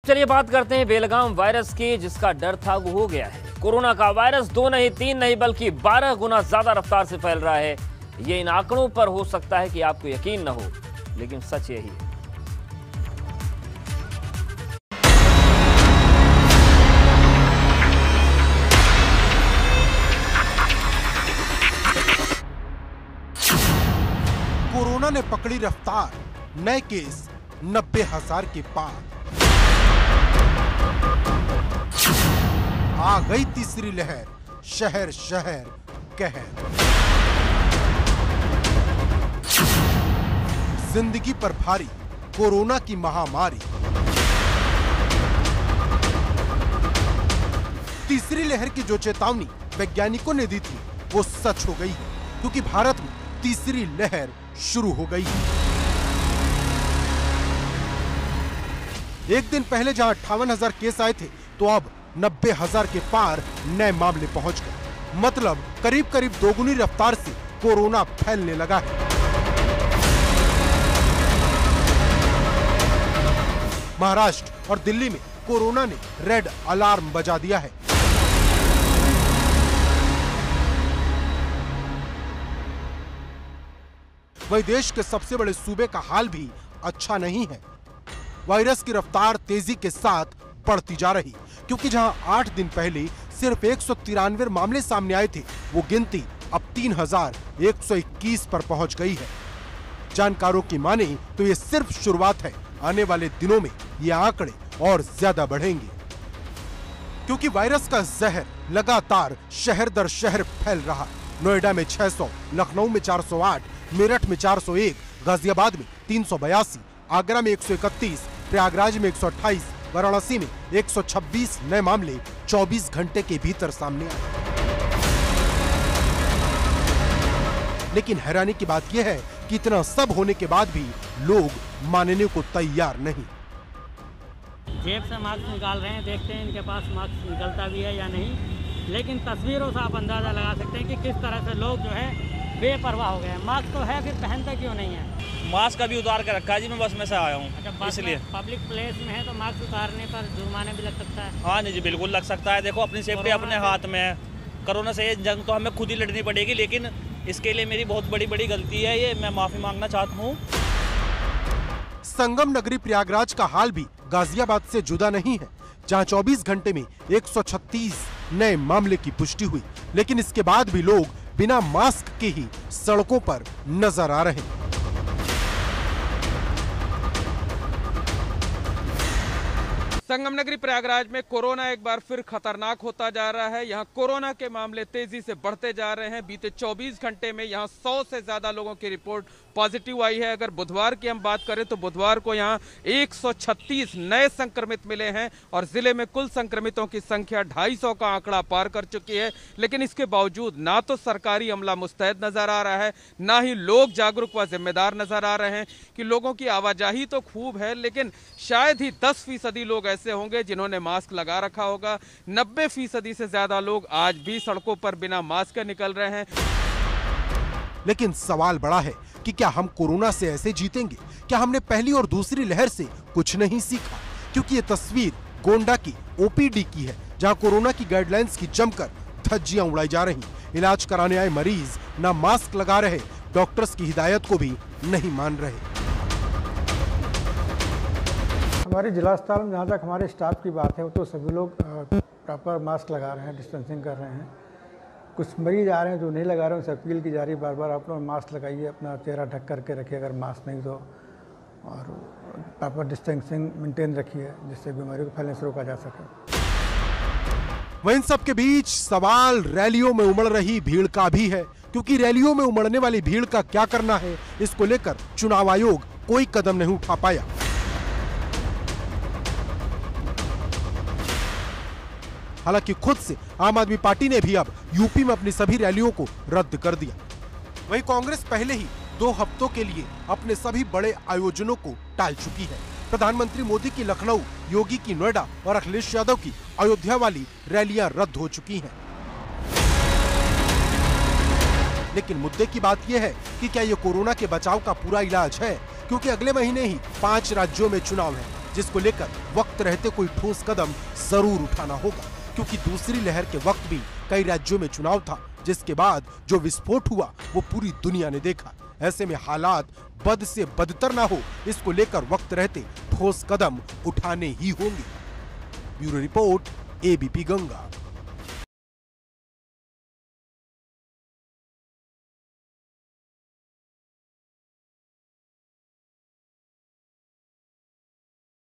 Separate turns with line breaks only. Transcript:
चलिए बात करते हैं बेलगाम वायरस की, जिसका डर था वो हो गया है। कोरोना का वायरस 2 नहीं 3 नहीं बल्कि 12 गुना ज्यादा रफ्तार से फैल रहा है। ये इन आंकड़ों पर हो सकता है कि आपको यकीन न हो, लेकिन सच यही है।
कोरोना ने पकड़ी रफ्तार, नए केस 90,000 के पार। आ गई तीसरी लहर, शहर शहर कहर। जिंदगी पर भारी कोरोना की महामारी। तीसरी लहर की जो चेतावनी वैज्ञानिकों ने दी थी वो सच हो गई है, क्योंकि भारत में तीसरी लहर शुरू हो गई है। एक दिन पहले जहां 58,000 केस आए थे, तो अब 90,000 के पार नए मामले पहुंच गए। मतलब करीब करीब दोगुनी रफ्तार से कोरोना फैलने लगा है। महाराष्ट्र और दिल्ली में कोरोना ने रेड अलार्म बजा दिया है। वही देश के सबसे बड़े सूबे का हाल भी अच्छा नहीं है। वायरस की रफ्तार तेजी के साथ बढ़ती जा रही, क्योंकि जहां 8 दिन पहले सिर्फ 193 मामले सामने आए थे, वो गिनती अब 3,121 पर पहुंच गई है। जानकारों की माने तो ये सिर्फ शुरुआत है। आने वाले दिनों में ये आंकड़े और ज्यादा बढ़ेंगे, क्योंकि वायरस का जहर लगातार शहर दर शहर फैल रहा। नोएडा में 600, लखनऊ में 408, मेरठ में 401, गाजियाबाद में 382, आगरा में 131, प्रयागराज में 128, वाराणसी में 126 नए मामले 24 घंटे के भीतर सामने आए। लेकिन हैरानी की बात यह है कि इतना सब होने के बाद भी लोग मानने को तैयार नहीं।
जेब से मास्क निकाल रहे हैं, देखते हैं इनके पास मास्क निकलता भी है या नहीं, लेकिन तस्वीरों से आप अंदाजा लगा सकते हैं कि किस तरह से लोग जो है बेपरवाह हो गए हैं। मास्क तो है, फिर पहनता क्यों नहीं है?
मास्क अभी उतार के रखा है जी, मैं बस में से आया हूँ।
अच्छा,
इसलिए
पब्लिक प्लेस में है तो मास्क उतारने पर जुर्माना भी लग सकता है?
हाँ जी, बिल्कुल लग सकता है। देखो, अपनी सेफ्टी अपने हाथ में है। कोरोना से ये जंग तो हमें खुद ही लड़नी पड़ेगी, लेकिन इसके लिए मेरी बहुत बड़ी गलती है, ये मैं माफी मांगना चाहता हूँ।
संगम नगरी प्रयागराज का हाल भी गाजियाबाद से जुदा नहीं है, जहां 24 घंटे में 136 नए मामले की पुष्टि हुई। लेकिन इसके बाद भी लोग बिना मास्क के ही सड़कों पर नजर आ रहे हैं।
संगम नगरी प्रयागराज में कोरोना एक बार फिर खतरनाक होता जा रहा है। यहाँ कोरोना के मामले तेजी से बढ़ते जा रहे हैं। बीते 24 घंटे में यहाँ 100 से ज्यादा लोगों की रिपोर्ट पॉजिटिव आई है। अगर बुधवार की हम बात करें तो बुधवार को यहाँ 136 नए संक्रमित मिले हैं और जिले में कुल संक्रमितों की संख्या 250 का आंकड़ा पार कर चुकी है। लेकिन इसके बावजूद ना तो सरकारी अमला मुस्तैद नजर आ रहा है, ना ही लोग जागरूक व जिम्मेदार नजर आ रहे हैं। कि लोगों की आवाजाही तो खूब है, लेकिन शायद ही 10% लोग ऐसे होंगे जिन्होंने मास्क लगा रखा होगा। 90% से ज्यादा लोग आज भी सड़कों पर बिना मास्क के निकल रहे हैं।
लेकिन सवाल बड़ा है कि क्या हम कोरोना से ऐसे जीतेंगे? क्या हमने पहली और दूसरी लहर से कुछ नहीं सीखा? क्योंकि ये तस्वीर गोंडा की ओपीडी की है, जहां कोरोना की गाइडलाइंस की जमकर धज्जियां उड़ाई जा रही। इलाज कराने आए मरीज ना मास्क लगा रहे, डॉक्टर्स की हिदायत को भी नहीं मान रहे।
हमारे जिला अस्पताल में जहाँ तक हमारे स्टाफ की बात है, तो सभी लोग प्रॉपर मास्क लगा रहे हैं, डिस्टेंसिंग कर रहे हैं। कुछ मरीज आ रहे हैं जो नहीं लगा रहे हैं, उनसे अपील की जा रही है बार बार, आप लोग मास्क लगाइए, अपना चेहरा ढक करके रखिए अगर मास्क नहीं तो, और प्रॉपर डिस्टेंसिंग मेंटेन रखिए, जिससे बीमारी को फैलने से रोका जा सके।
वहीं इन सब के बीच सवाल रैलियों में उमड़ रही भीड़ का भी है, क्योंकि रैलियों में उमड़ने वाली भीड़ का क्या करना है, इसको लेकर चुनाव आयोग कोई कदम नहीं उठा पाया। हालांकि खुद से आम आदमी पार्टी ने भी अब यूपी में अपनी सभी रैलियों को रद्द कर दिया। वहीं कांग्रेस पहले ही 2 हफ्तों के लिए अपने सभी बड़े आयोजनों को टाल चुकी है। प्रधानमंत्री मोदी की लखनऊ, योगी की नोएडा और अखिलेश यादव की अयोध्या वाली रैलियां रद्द हो चुकी हैं। लेकिन मुद्दे की बात यह है कि क्या ये कोरोना के बचाव का पूरा इलाज है? क्योंकि अगले महीने ही 5 राज्यों में चुनाव है, जिसको लेकर वक्त रहते कोई ठोस कदम जरूर उठाना होगा, क्योंकि दूसरी लहर के वक्त भी कई राज्यों में चुनाव था, जिसके बाद जो विस्फोट हुआ वो पूरी दुनिया ने देखा। ऐसे में हालात बद से बदतर ना हो, इसको लेकर वक्त रहते ठोस कदम उठाने ही होंगे। Bureau report, ABP Ganga.